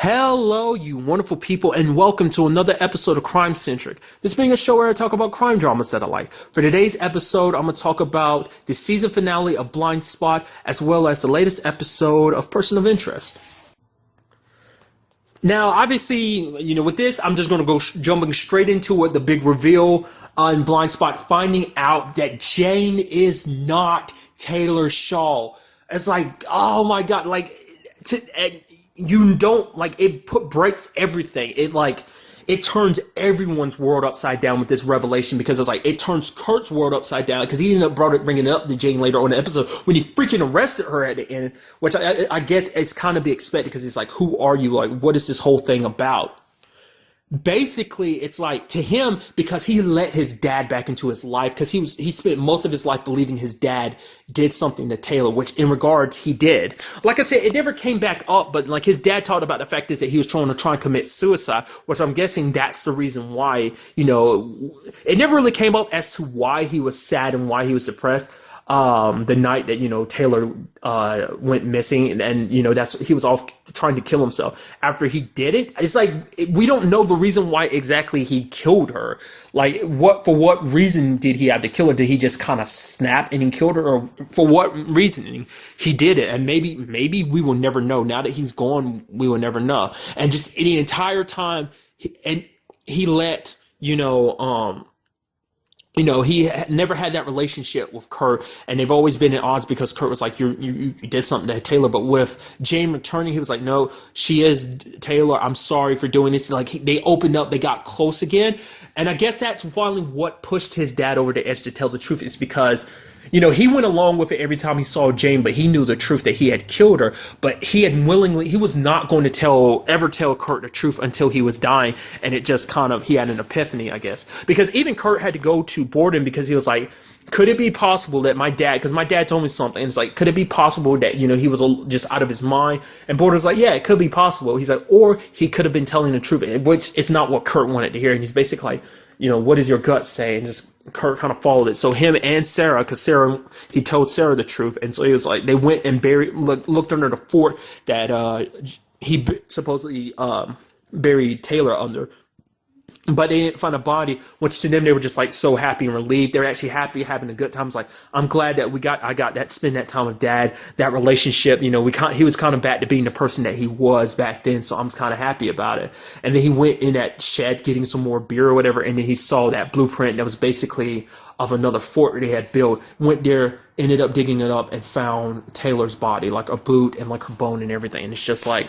Hello, you wonderful people, and welcome to another episode of Crime Centric. This being a show where I talk about crime dramas that I like. For today's episode, I'm going to talk about the season finale of Blindspot, as well as the latest episode of Person of Interest. Now, obviously, with this, I'm just going to go jumping straight into it. The big reveal on Blindspot, finding out that Jane is not Taylor Shaw. It's like, oh my God, you don't breaks everything. It turns everyone's world upside down with this revelation, because it's like it turns Kurt's world upside down, because he ended up bringing it up to Jane later on in the episode when he freaking arrested her at the end, which I guess it's kind of be expected, because he's like, who are you? Like, what is this whole thing about? Basically, it's like, to him, because he let his dad back into his life, because he spent most of his life believing his dad did something to Taylor, which in regards he did. Like I said, it never came back up, but like his dad talked about the fact is that he was trying to commit suicide, which I'm guessing that's the reason why, it never really came up as to why he was sad and why he was depressed. The night that, Taylor, went missing, and he was off trying to kill himself. After he did it, it's like, we don't know the reason why exactly he killed her. Like, for what reason did he have to kill her? Did he just kind of snap and he killed her? Or for what reason he did it? And maybe we will never know. Now that he's gone, we will never know. And just the entire time, he let, he never had that relationship with Kurt, and they've always been at odds, because Kurt was like, you did something to Taylor. But with Jane returning, he was like, no, she is Taylor. I'm sorry for doing this. Like, they opened up, they got close again. And I guess that's finally what pushed his dad over the edge to tell the truth, is because, he went along with it every time he saw Jane, but he knew the truth that he had killed her. But he was not going to ever tell Kurt the truth until he was dying. And it just he had an epiphany, I guess. Because even Kurt had to go to Borden, because he was like, could it be possible that because my dad told me something, and it's like, could it be possible that, he was just out of his mind? And Borden's like, yeah, it could be possible. He's like, or he could have been telling the truth, which is not what Kurt wanted to hear. And he's basically like, what does your gut say? And just Kurt kind of followed it. So him and Sarah, because he told Sarah the truth. And so he was like, they went and looked under the fort that he supposedly buried Taylor under. But they didn't find a body, which to them, they were just like so happy and relieved. They were actually happy, having a good time. It's like, I'm glad that I got that, spend that time with Dad, that relationship. He was kind of back to being the person that he was back then. So I'm kind of happy about it. And then he went in that shed getting some more beer or whatever. And then he saw that blueprint that was basically of another fort they had built. Went there, ended up digging it up, and found Taylor's body, like a boot and like her bone and everything. And it's just like,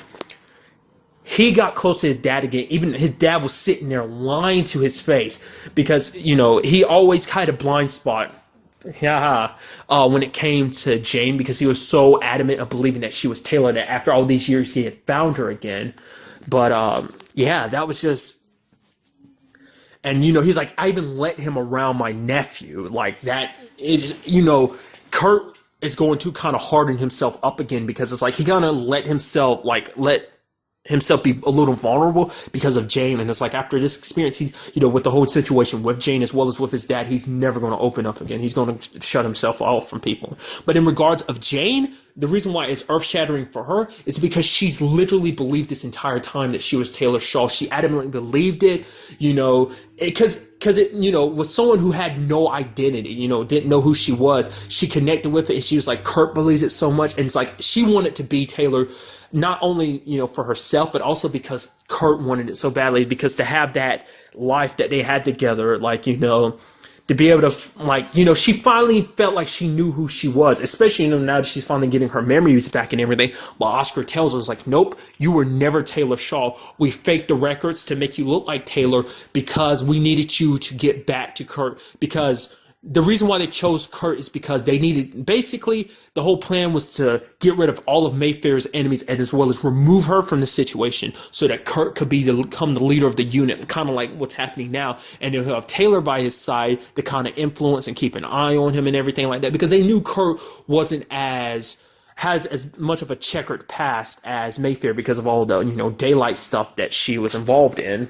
he got close to his dad again. Even his dad was sitting there lying to his face, because, he always had a blind spot. When it came to Jane, because he was so adamant of believing that she was Taylor, that after all these years he had found her again. But that was just, and he's like, I even let him around my nephew, like that. It just, Kurt is going to kind of harden himself up again, because it's like he gonna let himself be a little vulnerable because of Jane. And it's like, after this experience, he's, with the whole situation with Jane as well as with his dad, he's never going to open up again. He's going to shut himself off from people. But in regards of Jane, the reason why it's earth-shattering for her is because she's literally believed this entire time that she was Taylor Shaw. She adamantly believed it, because with someone who had no identity, didn't know who she was, she connected with it, and she was like, Kurt believes it so much. And it's like, she wanted to be Taylor, not only, for herself, but also because Kurt wanted it so badly, because to have that life that they had together, to be able to, she finally felt like she knew who she was, especially, now that she's finally getting her memories back and everything. But Oscar tells her, it's like, nope, you were never Taylor Shaw. We faked the records to make you look like Taylor, because we needed you to get back to Kurt, because the reason why they chose Kurt is because they needed, basically, the whole plan was to get rid of all of Mayfair's enemies, and as well as remove her from the situation, so that Kurt could become the leader of the unit, kind of like what's happening now. And he'll have Taylor by his side to kind of influence and keep an eye on him and everything like that, because they knew Kurt has as much of a checkered past as Mayfair, because of all the, daylight stuff that she was involved in.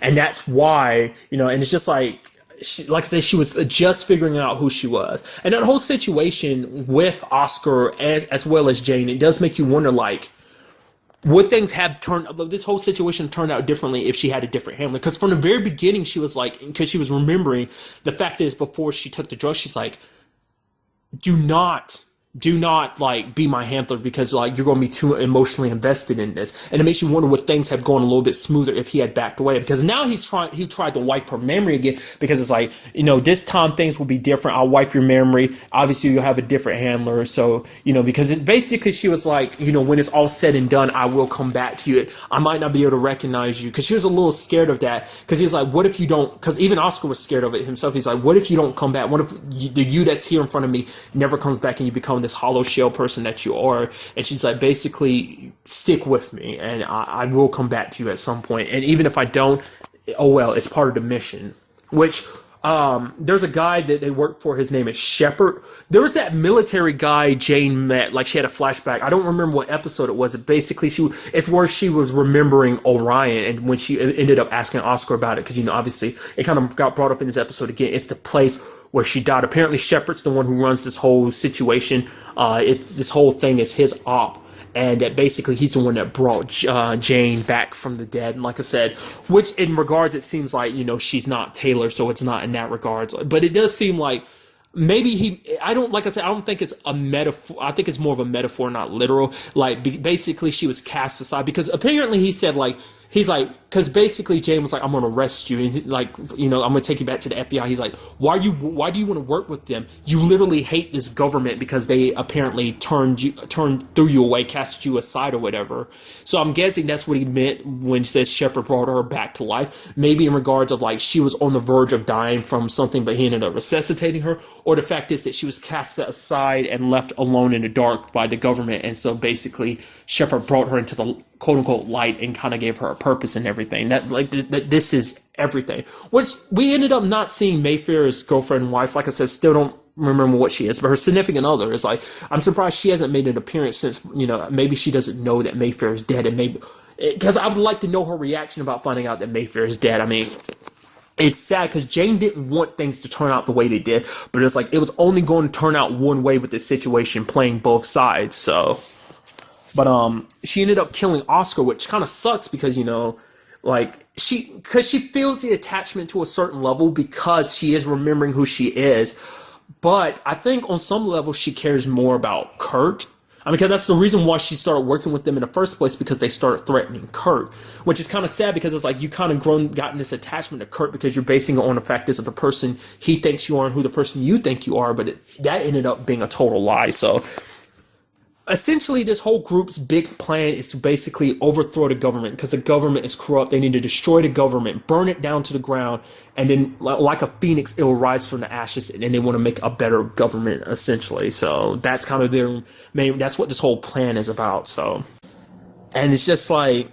And that's why, and it's just like, like I said, she was just figuring out who she was. And that whole situation with Oscar as well as Jane, it does make you wonder, like, would things have turned, this whole situation turned out differently if she had a different handler? Because from the very beginning, she was like, because she was remembering, the fact is, before she took the drugs, she's like, do not like be my handler, because like you're going to be too emotionally invested in this. And it makes you wonder, would things have gone a little bit smoother if he had backed away? Because now he tried to wipe her memory again, because it's like, this time things will be different. I'll wipe your memory. Obviously you'll have a different handler. So, because basically she was like, when it's all said and done, I will come back to you. I might not be able to recognize you, because she was a little scared of that, because he was like, what if you don't, because even Oscar was scared of it himself. He's like, what if you don't come back? What if the you that's here in front of me never comes back and you become this hollow shell person that you are? And she's like, basically, stick with me and I will come back to you at some point. And even if I don't, oh well, it's part of the mission. Which there's a guy that they work for, his name is Shepard. There was that military guy Jane met, like she had a flashback. I don't remember what episode it was. Basically, it's where she was remembering Orion, and when she ended up asking Oscar about it, because obviously it kind of got brought up in this episode again. It's the place where she died. Apparently Shepard's the one who runs this whole situation. This whole thing is his op. And that basically he's the one that brought Jane back from the dead. And like I said, which in regards, it seems like, she's not Taylor, so it's not in that regards. But it does seem like maybe I don't think it's a metaphor. I think it's more of a metaphor, not literal. Like, basically she was cast aside, because apparently he said, like, he's like, because basically Jane was like, I'm going to arrest you, and like, I'm going to take you back to the FBI. He's like, why do you want to work with them? You literally hate this government because they apparently threw you away, cast you aside or whatever. So I'm guessing that's what he meant when he says Shepard brought her back to life. Maybe in regards of like she was on the verge of dying from something, but he ended up resuscitating her. Or the fact is that she was cast aside and left alone in the dark by the government, and so basically Shepard brought her into the quote-unquote light and kind of gave her a purpose and everything. That this is everything. Which we ended up not seeing Mayfair's girlfriend and wife. Like I said, still don't remember what she is, but her significant other is like, I'm surprised she hasn't made an appearance since, maybe she doesn't know that Mayfair is dead, and maybe, because I would like to know her reaction about finding out that Mayfair is dead. I mean, it's sad because Jane didn't want things to turn out the way they did, but it's like it was only going to turn out one way with this situation, playing both sides. So, but she ended up killing Oscar, which kind of sucks because like she feels the attachment to a certain level because she is remembering who she is, but I think on some level she cares more about Kurt. I mean, because that's the reason why she started working with them in the first place, because they started threatening Kurt, which is kind of sad because it's like you kind of gotten this attachment to Kurt because you're basing it on the fact is of the person he thinks you are and who the person you think you are, but that ended up being a total lie. So essentially, this whole group's big plan is to basically overthrow the government because the government is corrupt. They need to destroy the government, burn it down to the ground, and then, like a phoenix, it will rise from the ashes, and then they want to make a better government, essentially. So that's kind of their main. That's what this whole plan is about. So, and it's just like,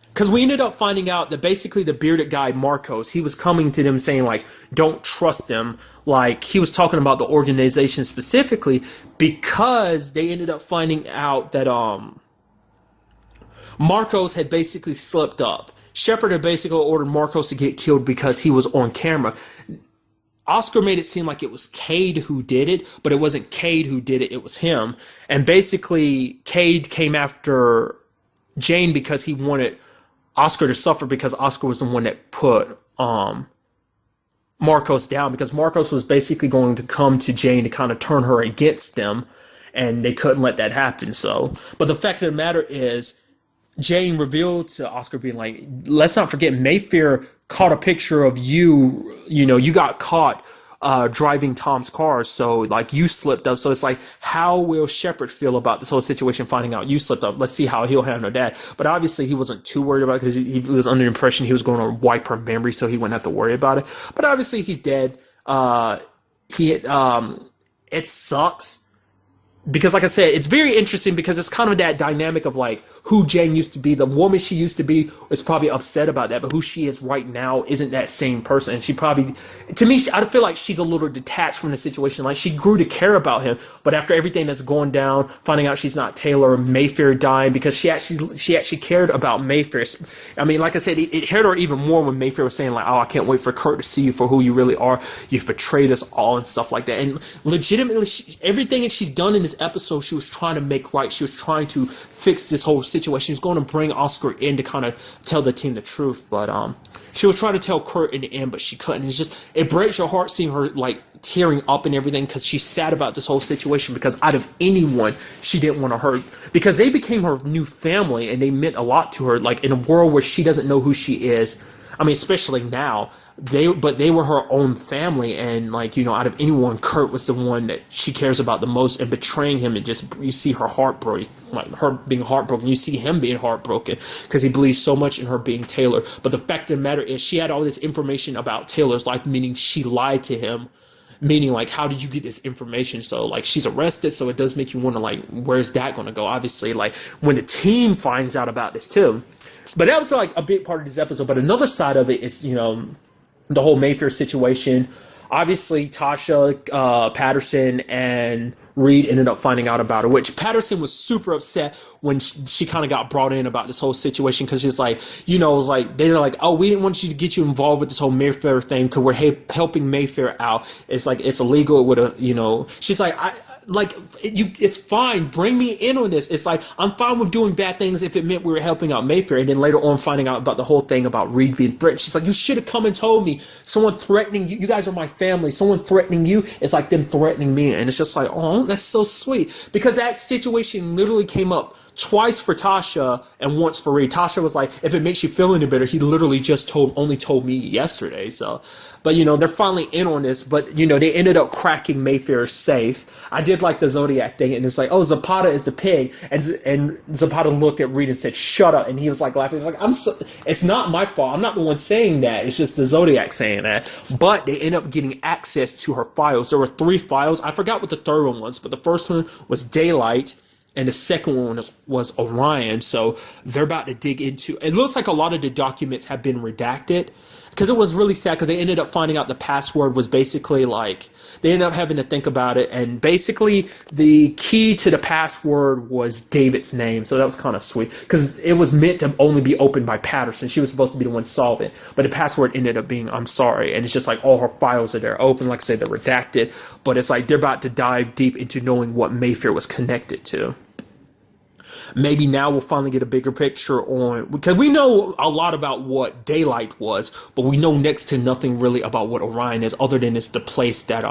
because we ended up finding out that basically the bearded guy Marcos, he was coming to them saying like, don't trust them. Like, he was talking about the organization specifically because they ended up finding out that Marcos had basically slipped up. Shepard had basically ordered Marcos to get killed because he was on camera. Oscar made it seem like it was Cade who did it, but it wasn't Cade who did it, it was him. And basically, Cade came after Jane because he wanted Oscar to suffer, because Oscar was the one that put Marcos down, because Marcos was basically going to come to Jane to kind of turn her against them, and they couldn't let that happen. So, but the fact of the matter is, Jane revealed to Oscar, being like, let's not forget, Mayfair caught a picture of you, you got caught driving Tom's car, so like you slipped up. So it's like, how will Shepard feel about this whole situation, finding out you slipped up? Let's see how he'll handle that. But obviously he wasn't too worried about it because he was under the impression he was going to wipe her memory, so he wouldn't have to worry about it. But obviously he's dead. It sucks. Because like I said, it's very interesting because it's kind of that dynamic of like who Jane used to be. The woman she used to be is probably upset about that, but who she is right now isn't that same person. And she probably, to me, I feel like she's a little detached from the situation. Like, she grew to care about him, but after everything that's going down, finding out she's not Taylor, Mayfair dying, because she actually cared about Mayfair. I mean, like I said, it hurt her even more when Mayfair was saying like, oh, I can't wait for Kurt to see you for who you really are. You've betrayed us all and stuff like that. And legitimately, everything that she's done in this episode, she was trying to make right. She was trying to fix this whole situation. She was going to bring Oscar in to kind of tell the team the truth, but she was trying to tell Kurt in the end, but she couldn't. It breaks your heart seeing her like tearing up and everything, because she's sad about this whole situation, because out of anyone she didn't want to hurt, because they became her new family and they meant a lot to her, like in a world where she doesn't know who she is. I mean, especially now, they were her own family, and like, you know, out of anyone, Kurt was the one that she cares about the most, and betraying him, and just, you see her heartbreak, like her being heartbroken, you see him being heartbroken, because he believes so much in her being Taylor. But the fact of the matter is, she had all this information about Taylor's life, meaning she lied to him, meaning like, how did you get this information? So like, she's arrested, so it does make you wonder, like, where's that going to go? Obviously, like, when the team finds out about this too. But that was like a big part of this episode. But another side of it is, you know, the whole Mayfair situation. Obviously, Tasha, Patterson, and Reed ended up finding out about it, which Patterson was super upset when she kind of got brought in about this whole situation, because she's like, you know, it was like, they're like, oh, we didn't want you to get you involved with this whole Mayfair thing because we're helping Mayfair out. It's like, it's illegal with a, you know, she's like, it's fine. Bring me in on this. It's like, I'm fine with doing bad things if it meant we were helping out Mayfair. And then later on, finding out about the whole thing about Reed being threatened. She's like, you should have come and told me. Someone threatening you. You guys are my family. Someone threatening you. It's like them threatening me. And it's just like, oh, that's so sweet. Because that situation literally came up twice for Tasha and once for Reed. Tasha was like, if it makes you feel any better, he literally just only told me yesterday. So, but you know, they're finally in on this, but you know, they ended up cracking Mayfair's safe. I did like the Zodiac thing, and it's like, oh, Zapata is the pig, and Zapata looked at Reed and said, shut up, and he was like laughing. He's like, it's not my fault. I'm not the one saying that. It's just the Zodiac saying that. But they end up getting access to her files. There were 3 files. I forgot what the third one was, but the first one was Daylight, and the second one was Orion. So they're about to dig into, it looks like a lot of the documents have been redacted, because it was really sad, because they ended up finding out the password was basically like, they ended up having to think about it, and basically the key to the password was David's name. So that was kind of sweet, because it was meant to only be opened by Patterson. She was supposed to be the one solving it, but the password ended up being, I'm sorry. And it's just like, all her files are there open, like I said, they're redacted, but it's like they're about to dive deep into knowing what Mayfair was connected to. Maybe now we'll finally get a bigger picture on, because we know a lot about what Daylight was, but we know next to nothing really about what Orion is, other than it's the place that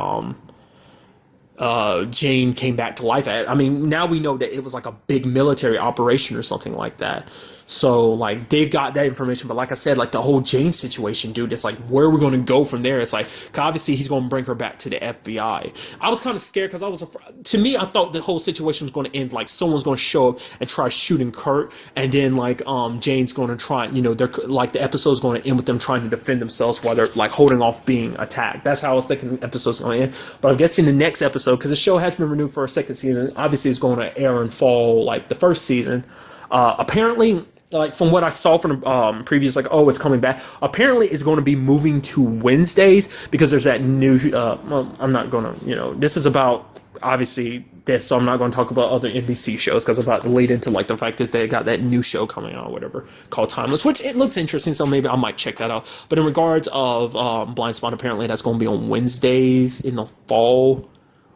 Jane came back to life at. I mean, now we know that it was like a big military operation or something like that. So, like, they've got that information. But like I said, like, the whole Jane situation, dude, it's like, where are we going to go from there? It's like, obviously, he's going to bring her back to the FBI. I was kind of scared, because to me, I thought the whole situation was going to end, like, someone's going to show up and try shooting Kurt. And then, like, Jane's going to try, you know, they're, like, the episode's going to end with them trying to defend themselves while they're, like, holding off being attacked. That's how I was thinking the episode's going to end. But I'm guessing the next episode, because the show has been renewed for a second season, obviously, it's going to air in fall, like, the first season. Apparently, like, from what I saw from the previous, like, oh, it's coming back. Apparently, it's going to be moving to Wednesdays, because there's that new, well, I'm not going to, you know, this is about, obviously, this, so I'm not going to talk about other NBC shows, because I'm about to lead into, like, the fact is they got that new show coming out, or whatever, called Timeless, which it looks interesting, so maybe I might check that out. But in regards of Blindspot, apparently that's going to be on Wednesdays in the fall,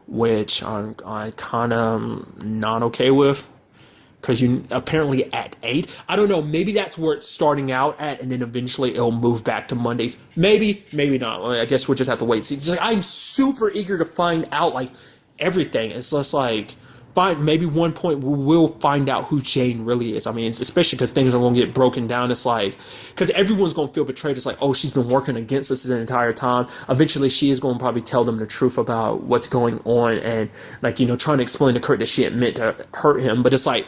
which I kind of not okay with. Because you apparently at 8, I don't know, maybe that's where it's starting out at, and then eventually it'll move back to Mondays. Maybe not. I guess we'll just have to wait and see. Just like, I'm super eager to find out, like, everything. It's just like, maybe one point we'll find out who Jane really is. I mean, especially because things are going to get broken down. It's like, because everyone's going to feel betrayed. It's like, oh, she's been working against us the entire time. Eventually, she is going to probably tell them the truth about what's going on, and, like, you know, trying to explain to Kurt that she hadn't meant to hurt him. But it's like,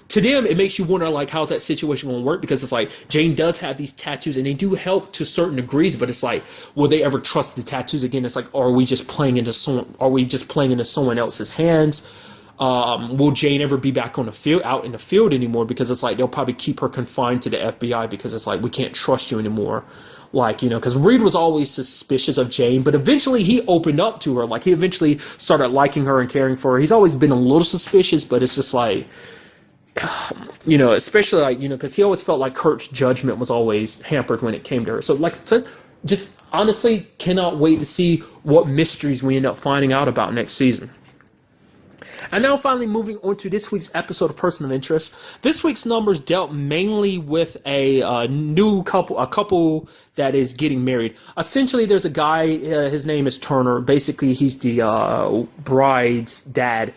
to them, it makes you wonder, like, how's that situation going to work? Because it's like, Jane does have these tattoos, and they do help to certain degrees, but it's like, will they ever trust the tattoos again? It's like, are we just playing into someone else's hands? Will Jane ever be back on the field, out in the field anymore? Because it's like, they'll probably keep her confined to the FBI, because it's like, we can't trust you anymore. Like, you know, because Reed was always suspicious of Jane, but eventually he opened up to her. Like, he eventually started liking her and caring for her. He's always been a little suspicious, but it's just like, you know, especially, like, you know, because he always felt like Kurt's judgment was always hampered when it came to her. So, like, just honestly cannot wait to see what mysteries we end up finding out about next season. And now finally moving on to this week's episode of Person of Interest. This week's numbers dealt mainly with a new couple, a couple that is getting married. Essentially, there's a guy, his name is Turner. Basically, he's the bride's dad.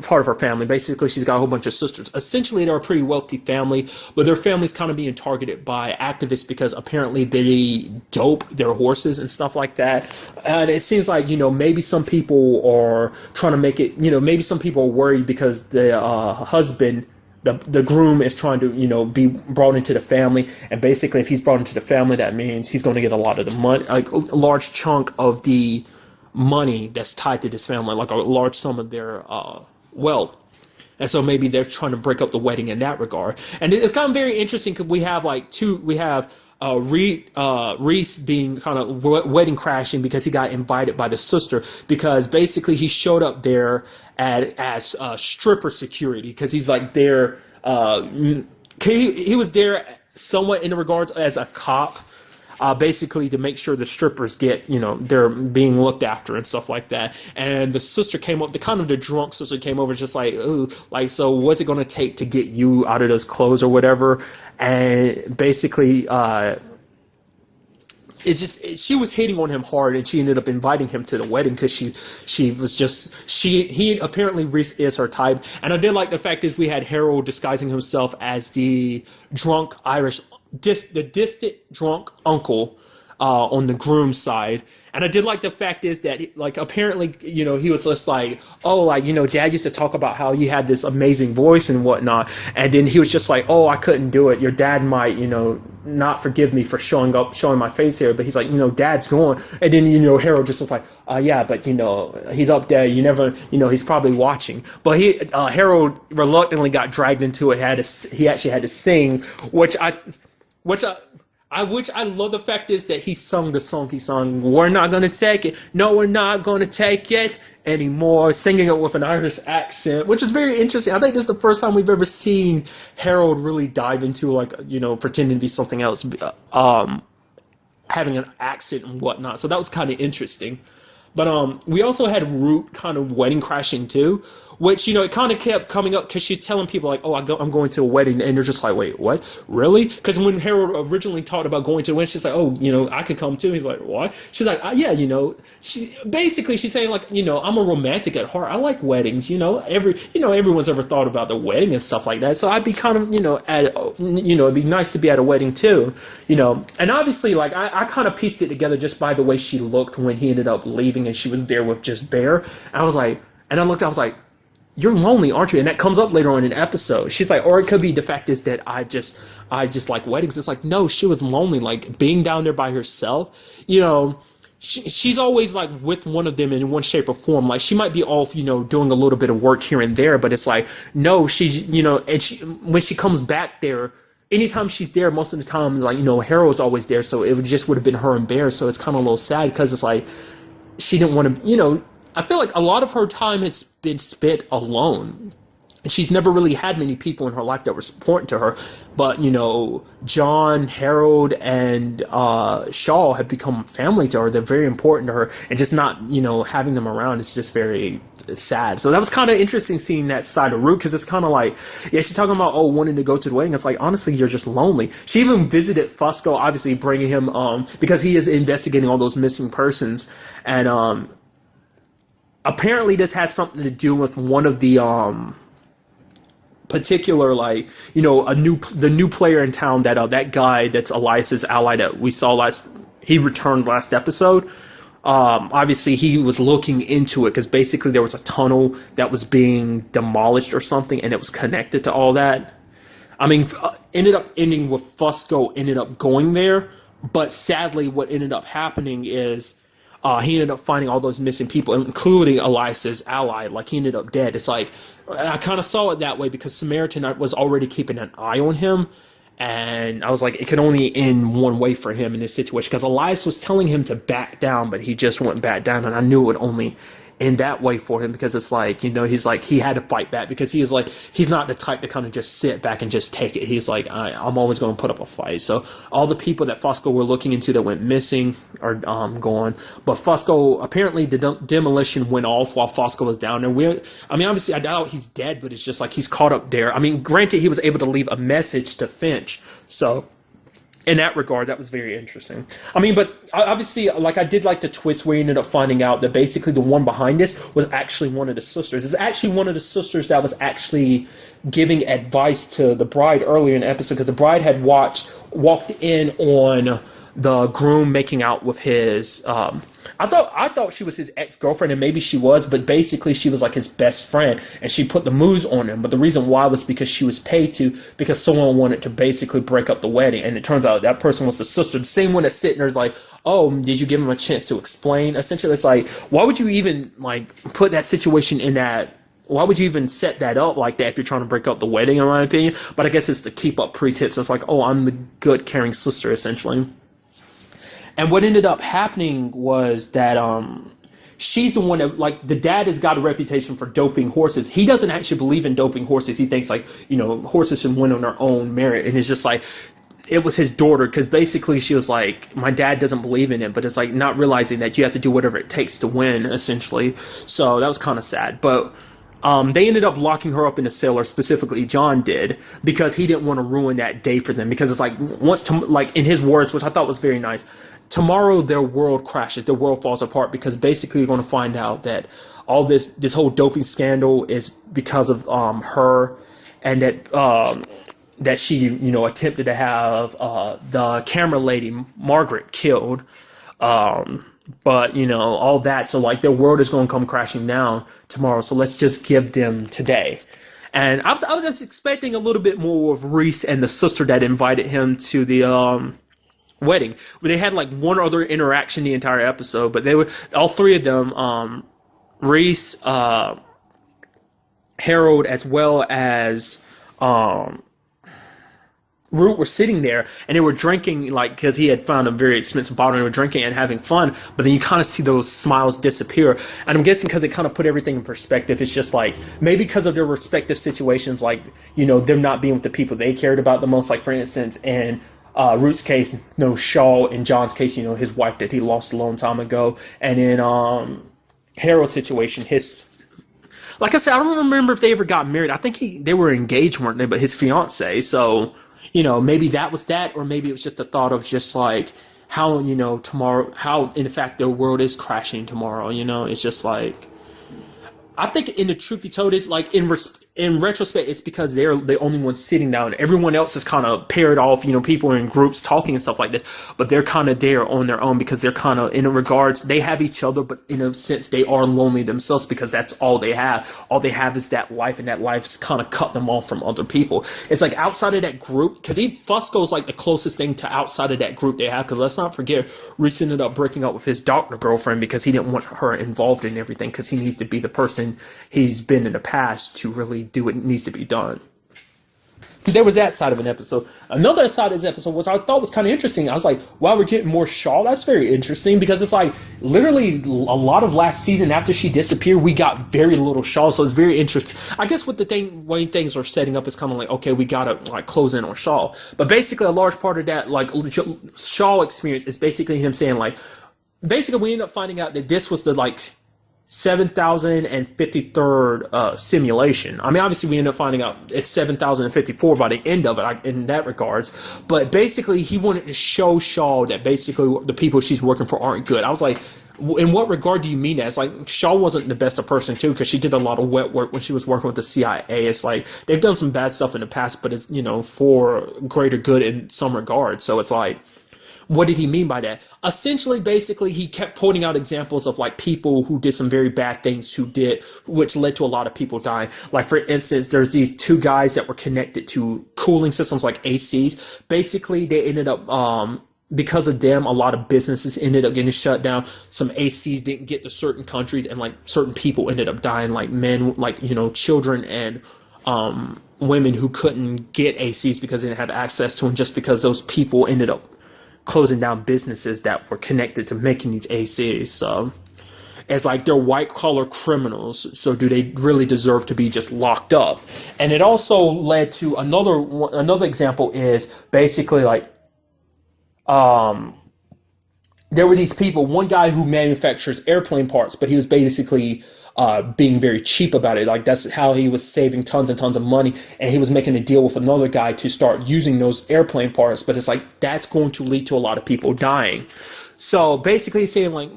Part of her family. Basically, she's got a whole bunch of sisters. Essentially, they're a pretty wealthy family, but their family's kind of being targeted by activists because apparently they dope their horses and stuff like that. And it seems like, maybe some people are trying to make it, maybe some people are worried because the husband, the groom is trying to, be brought into the family. And basically, if he's brought into the family, that means he's going to get a lot of the money, like a large chunk of the money that's tied to this family, like a large sum of their wealth. And so maybe they're trying to break up the wedding in that regard. And it's kind of very interesting because we have Reese being kind of wedding crashing because he got invited by the sister, because basically he showed up there as stripper security, because he's like there. He was there somewhat in regards as a cop. Basically to make sure the strippers get, they're being looked after and stuff like that. And the sister came up, the drunk sister came over just like, ooh, like, so what's it going to take to get you out of those clothes or whatever? And basically, she was hitting on him hard, and she ended up inviting him to the wedding because he apparently Reese is her type. And I did like the fact is we had Harold disguising himself as the drunk Irish, the distant drunk uncle on the groom's side. And I did like the fact is that, apparently, he was just like, oh, Dad used to talk about how you had this amazing voice and whatnot. And then he was just like, oh, I couldn't do it. Your dad might, not forgive me for showing my face here. But he's like, Dad's gone. And then, Harold just was like, yeah, but, he's up there. You never, he's probably watching. But Harold reluctantly got dragged into it. He actually had to sing, which I love the fact is that he sung the song. He sung, "We're not gonna take it. No, we're not gonna take it anymore," singing it with an Irish accent, which is very interesting. I think this is the first time we've ever seen Harold really dive into pretending to be something else, having an accent and whatnot. So that was kind of interesting. But we also had Root kind of wedding crashing too, which, it kind of kept coming up because she's telling people like, oh, I'm going to a wedding. And they're just like, wait, what? Really? Because when Harold originally talked about going to a wedding, she's like, oh, I could come too. He's like, what? She's like, yeah, she's saying like, I'm a romantic at heart. I like weddings, everyone's ever thought about the wedding and stuff like that. So I'd be kind of, it'd be nice to be at a wedding too, and obviously like I kind of pieced it together just by the way she looked when he ended up leaving and she was there with just Bear. I was like, I was like, you're lonely, aren't you? And that comes up later on in the episode. She's like, or it could be the fact is that I just like weddings. It's like, no, she was lonely, like being down there by herself. She's always like with one of them in one shape or form. Like she might be off, doing a little bit of work here and there, but it's like, no, she's, and when she comes back there, anytime she's there, most of the time, like, Harold's always there. So it just would have been her and Bear. So it's kind of a little sad because it's like, she didn't want to, I feel like a lot of her time has been spent alone. She's never really had many people in her life that were important to her. But, John, Harold, and Shaw have become family to her. They're very important to her. And just not, having them around is just very sad. So that was kind of interesting seeing that side of Root, because it's kind of like, yeah, she's talking about, wanting to go to the wedding. It's like, honestly, you're just lonely. She even visited Fusco, obviously bringing him, because he is investigating all those missing persons. And, apparently this has something to do with one of the particular, like, the new player in town, that guy that's Elias's ally that we saw he returned last episode. Obviously he was looking into it because basically there was a tunnel that was being demolished or something, and it was connected to all that. I mean, ended up ending with Fusco ended up going there, but sadly what ended up happening is he ended up finding all those missing people, including Elias's ally. Like, he ended up dead. It's like, I kind of saw it that way because Samaritan was already keeping an eye on him. And I was like, it could only end one way for him in this situation. Because Elias was telling him to back down, but he just went back down. And I knew it would only in that way for him, because it's like, he's like, he had to fight back, because he is like, he's not the type to kind of just sit back and just take it. He's like, I'm always going to put up a fight. So all the people that Fusco were looking into that went missing are gone. But Fusco, apparently the demolition went off while Fusco was down there. Obviously I doubt he's dead, but it's just like he's caught up there. Granted, he was able to leave a message to Finch. So in that regard, that was very interesting. But obviously, like, I did like the twist where you ended up finding out that basically the one behind this was actually one of the sisters. It's actually one of the sisters that was actually giving advice to the bride earlier in the episode, because the bride had walked in on the groom making out with his I thought she was his ex-girlfriend, and maybe she was, but basically she was like his best friend, and she put the moves on him. But the reason why was because she was paid to, because someone wanted to basically break up the wedding, and it turns out that person was the sister, the same one that's sitting there is like, oh, did you give him a chance to explain? Essentially, it's like, why would you even like put that situation in that? Why would you even set that up like that if you're trying to break up the wedding, in my opinion? But I guess it's to keep up pretense. It's like, oh, I'm the good, caring sister, essentially. And what ended up happening was that she's the one that, like, the dad has got a reputation for doping horses. He doesn't actually believe in doping horses. He thinks, like, horses should win on their own merit. And it's just like, it was his daughter, because basically she was like, my dad doesn't believe in it, but it's like not realizing that you have to do whatever it takes to win, essentially. So that was kind of sad. But they ended up locking her up in a cellar, specifically John did, because he didn't want to ruin that day for them. Because it's like, like in his words, which I thought was very nice, tomorrow their world crashes, their world falls apart, because basically you're going to find out that all this whole doping scandal is because of her, and that she attempted to have the camera lady Margaret killed. But all that, so like their world is going to come crashing down tomorrow, so let's just give them today. And I was expecting a little bit more of Reese and the sister that invited him to the wedding. They had like one other interaction the entire episode, but they were all three of them, Reese, Harold, as well as Root, were sitting there, and they were drinking, like, because he had found a very expensive bottle, and they were drinking and having fun, but then you kind of see those smiles disappear. And I'm guessing because it kind of put everything in perspective. It's just like, maybe because of their respective situations, like, them not being with the people they cared about the most, like, for instance, in Root's case, Shaw, in John's case, his wife that he lost a long time ago, and in Harold's situation, like I said, I don't remember if they ever got married. I think they were engaged, weren't they? But his fiance, so maybe that was that, or maybe it was just the thought of just like how, tomorrow, how in fact their world is crashing tomorrow. It's just like, I think in the truth be told, it's like in retrospect, it's because they're the only ones sitting down. Everyone else is kind of paired off, people are in groups talking and stuff like that, but they're kind of there on their own, because they're kind of, in a regards, they have each other, but in a sense, they are lonely themselves, because that's all they have. All they have is that life, and that life's kind of cut them off from other people. It's like outside of that group, because Fusco's like the closest thing to outside of that group they have, because let's not forget, Reese ended up breaking up with his doctor girlfriend because he didn't want her involved in everything, because he needs to be the person he's been in the past to really do what needs to be done. There was that side of an episode. Another side of this episode, which I thought was kind of interesting, I was like, wow, we're getting more Shaw. That's very interesting, because it's like literally a lot of last season after she disappeared, we got very little Shaw, so it's very interesting. I guess what way things are setting up is kind of like, okay, we gotta like close in on Shaw, but basically a large part of that like Shaw experience is basically him saying like, basically we end up finding out that this was the like 7,053rd simulation. Obviously we end up finding out it's 7,054 by the end of it in that regards, but basically he wanted to show Shaw that basically the people she's working for aren't good. I was like, in what regard do you mean that? It's like Shaw wasn't the best of person too, because she did a lot of wet work when she was working with the CIA. It's like they've done some bad stuff in the past, but it's for greater good in some regards. So it's like, what did he mean by that? Essentially, basically, he kept pointing out examples of like people who did some very bad things which led to a lot of people dying. Like, for instance, there's these two guys that were connected to cooling systems like ACs. Basically, they ended up, because of them, a lot of businesses ended up getting shut down. Some ACs didn't get to certain countries, and like certain people ended up dying, like men, like, children and women who couldn't get ACs because they didn't have access to them, just because those people ended up closing down businesses that were connected to making these ACs. So as like they're white collar criminals. So do they really deserve to be just locked up? And it also led to another example is basically like there were these people, one guy who manufactures airplane parts, but he was basically being very cheap about it. Like that's how he was saving tons and tons of money. And he was making a deal with another guy to start using those airplane parts. But it's like, that's going to lead to a lot of people dying. So basically saying like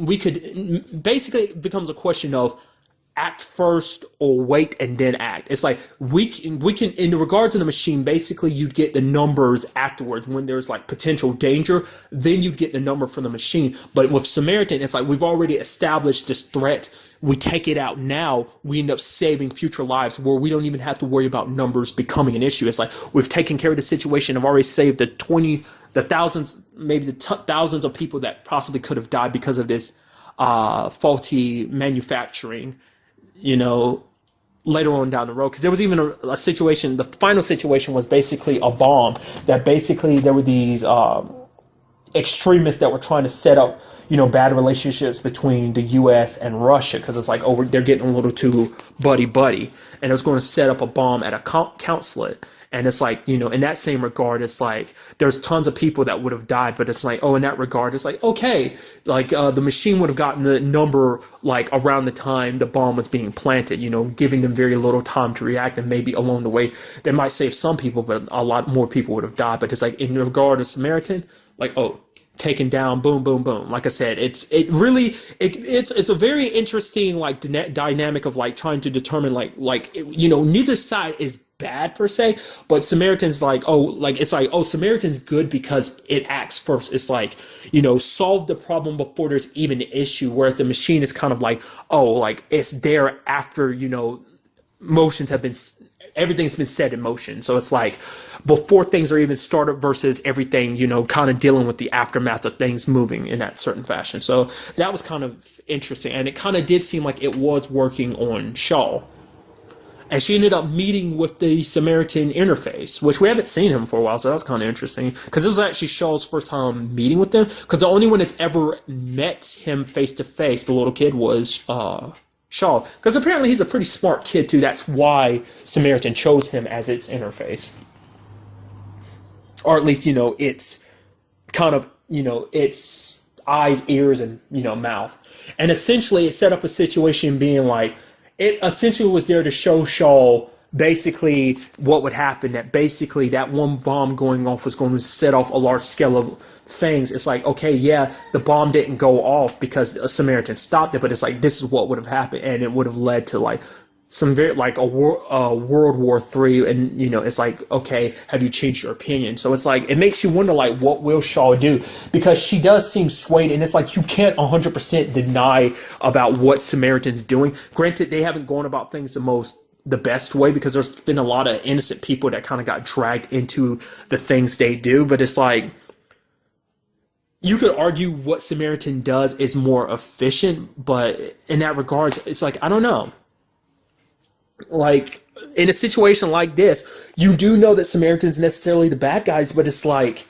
basically it becomes a question of act first or wait and then act. It's like we can in regards to the machine, basically you'd get the numbers afterwards when there's like potential danger, then you'd get the number from the machine. But with Samaritan, it's like we've already established this threat. We take it out now, we end up saving future lives where we don't even have to worry about numbers becoming an issue. It's like we've taken care of the situation. I've already saved the thousands, maybe the thousands of people that possibly could have died because of this faulty manufacturing, later on down the road. Because there was even a situation, the final situation was basically a bomb that basically there were these extremists that were trying to set up, bad relationships between the U.S. and Russia, because it's like, they're getting a little too buddy, and it was going to set up a bomb at a consulate. And it's like, in that same regard, it's like there's tons of people that would have died, but it's like, in that regard, it's like, okay, like the machine would have gotten the number like around the time the bomb was being planted, giving them very little time to react, and maybe along the way they might save some people, but a lot more people would have died. But it's like in regard to Samaritan, like, taken down, boom, boom, boom. Like I said, it's a very interesting like dynamic of like trying to determine neither side is bad per se, but Samaritan's Samaritan's good because it acts first. It's like, solve the problem before there's even an issue, whereas the machine is kind of like, it's there after, everything's been set in motion. So it's like before things are even started versus everything, kind of dealing with the aftermath of things moving in that certain fashion. So that was kind of interesting. And it kind of did seem like it was working on Shaw. And she ended up meeting with the Samaritan interface, which we haven't seen him for a while, so that's kind of interesting. Because it was actually Shaw's first time meeting with them. Because the only one that's ever met him face-to-face, the little kid, was Shaw. Because apparently he's a pretty smart kid, too. That's why Samaritan chose him as its interface. Or at least, it's kind of, its eyes, ears, and, mouth. And essentially, it set up a situation being like, it essentially was there to show Shaw basically what would happen, that basically that one bomb going off was going to set off a large scale of things. It's like, okay, yeah, the bomb didn't go off because a Samaritan stopped it, but it's like, this is what would have happened, and it would have led to like some very like World War III, and it's like, okay, have you changed your opinion? So it's like it makes you wonder, like, what will Shaw do, because she does seem swayed, and it's like you can't 100% deny about what Samaritan's doing. Granted, they haven't gone about things the best way, because there's been a lot of innocent people that kind of got dragged into the things they do, but it's like you could argue what Samaritan does is more efficient, but in that regards, it's like, I don't know. Like, in a situation like this, you do know that Samaritans necessarily the bad guys, but it's like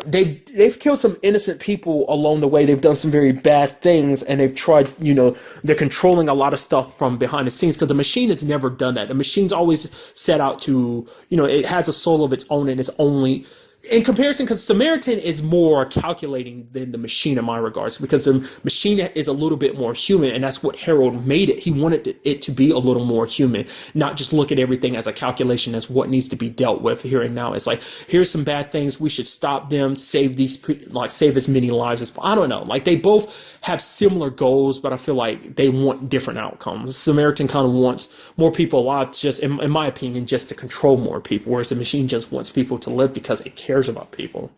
they've killed some innocent people along the way. They've done some very bad things, and they've tried, they're controlling a lot of stuff from behind the scenes, because the machine has never done that. The machine's always set out to, it has a soul of its own, and it's only in comparison, because Samaritan is more calculating than the machine in my regards, because the machine is a little bit more human, and that's what Harold made it. He wanted it to be a little more human, not just look at everything as a calculation, as what needs to be dealt with here and now. It's like, here's some bad things, we should stop them, save as many lives as possible. I don't know. Like, they both have similar goals, but I feel like they want different outcomes. Samaritan kind of wants more people alive, just in my opinion, just to control more people, whereas the machine just wants people to live because it cares about people.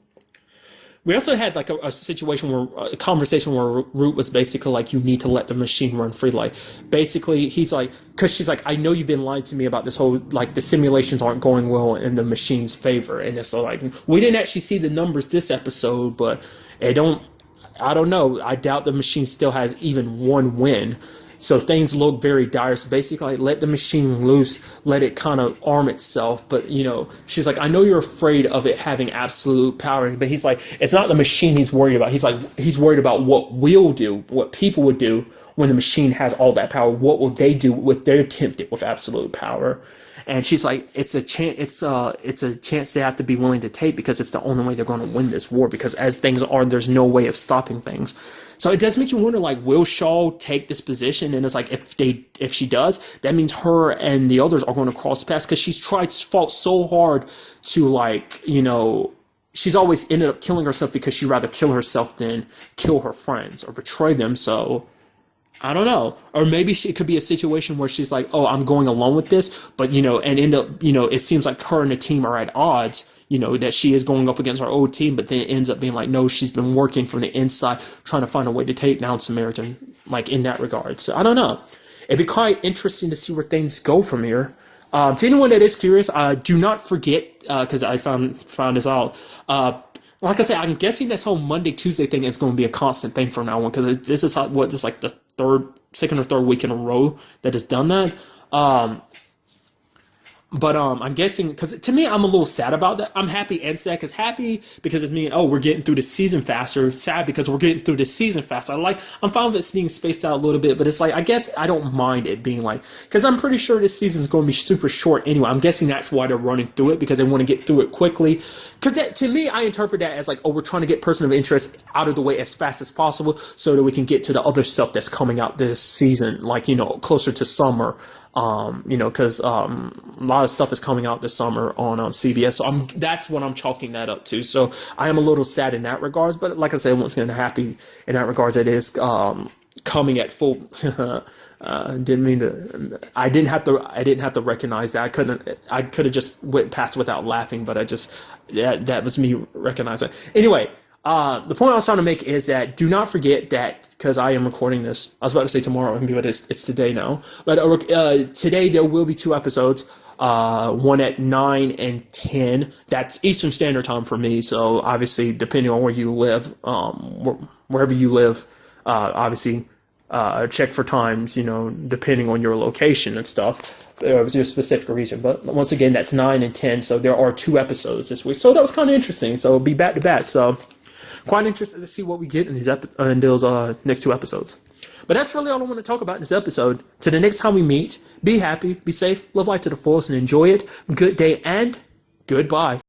We also had like a situation where a conversation where Root was basically like, you need to let the machine run free. Like, basically he's like, because she's like, I know you've been lying to me about this whole, like, the simulations aren't going well in the machine's favor. And it's like, we didn't actually see the numbers this episode, but I don't know. I doubt the machine still has even one win. So things look very dire. So basically, like, let the machine loose, let it kind of arm itself. But, she's like, I know you're afraid of it having absolute power. But he's like, it's not the machine he's worried about. He's like, he's worried about what we'll do, what people would do when the machine has all that power. What will they do with their tempted with absolute power? And she's like, it's a chance. It's a chance they have to be willing to take, because it's the only way they're going to win this war. Because as things are, there's no way of stopping things. So it does make you wonder, like, will Shaw take this position? And it's like, if she does, that means her and the others are going to cross paths, because she's fought so hard to, like, she's always ended up killing herself because she'd rather kill herself than kill her friends or betray them. So I don't know. Or maybe it could be a situation where she's like, oh, I'm going along with this, but, and end up, it seems like her and the team are at odds, that she is going up against her old team, but then it ends up being like, no, she's been working from the inside, trying to find a way to take down Samaritan, like, in that regard. So I don't know. It'd be quite interesting to see where things go from here. To anyone that is curious, do not forget, because I found this out, like I said, I'm guessing this whole Monday, Tuesday thing is going to be a constant thing from now on, because this is like the second or third week in a row that has done that. But I'm guessing, because to me, I'm a little sad about that. I'm happy and sad, because happy because it's meaning, oh, we're getting through the season faster. Sad because we're getting through the season faster. I'm fine with it being spaced out a little bit, but it's like, I guess I don't mind it being like, because I'm pretty sure this season's going to be super short anyway. I'm guessing that's why they're running through it, because they want to get through it quickly. Because to me, I interpret that as like, oh, we're trying to get Person of Interest out of the way as fast as possible so that we can get to the other stuff that's coming out this season, like, closer to summer. Because a lot of stuff is coming out this summer on CBS. So that's what I'm chalking that up to. So I am a little sad in that regards, but like I said, once again, happy in that regards. It is coming at full. Didn't mean to. I didn't have to recognize that. I could have just went past without laughing, but that was me recognizing. Anyway. The point I was trying to make is that do not forget that, because I am recording this, I was about to say tomorrow, but it's today now. But today there will be 2 episodes, one at 9 and 10. That's Eastern Standard Time for me. So obviously, depending on where you live, wherever you live, obviously, check for times, depending on your location and stuff. It was your specific region. But once again, that's 9 and 10. So there are 2 episodes this week. So that was kind of interesting. So it'll be back to back. So quite interested to see what we get in those next 2 episodes. But that's really all I want to talk about in this episode. Till the next time we meet, be happy, be safe, live life to the fullest, and enjoy it. Good day and goodbye.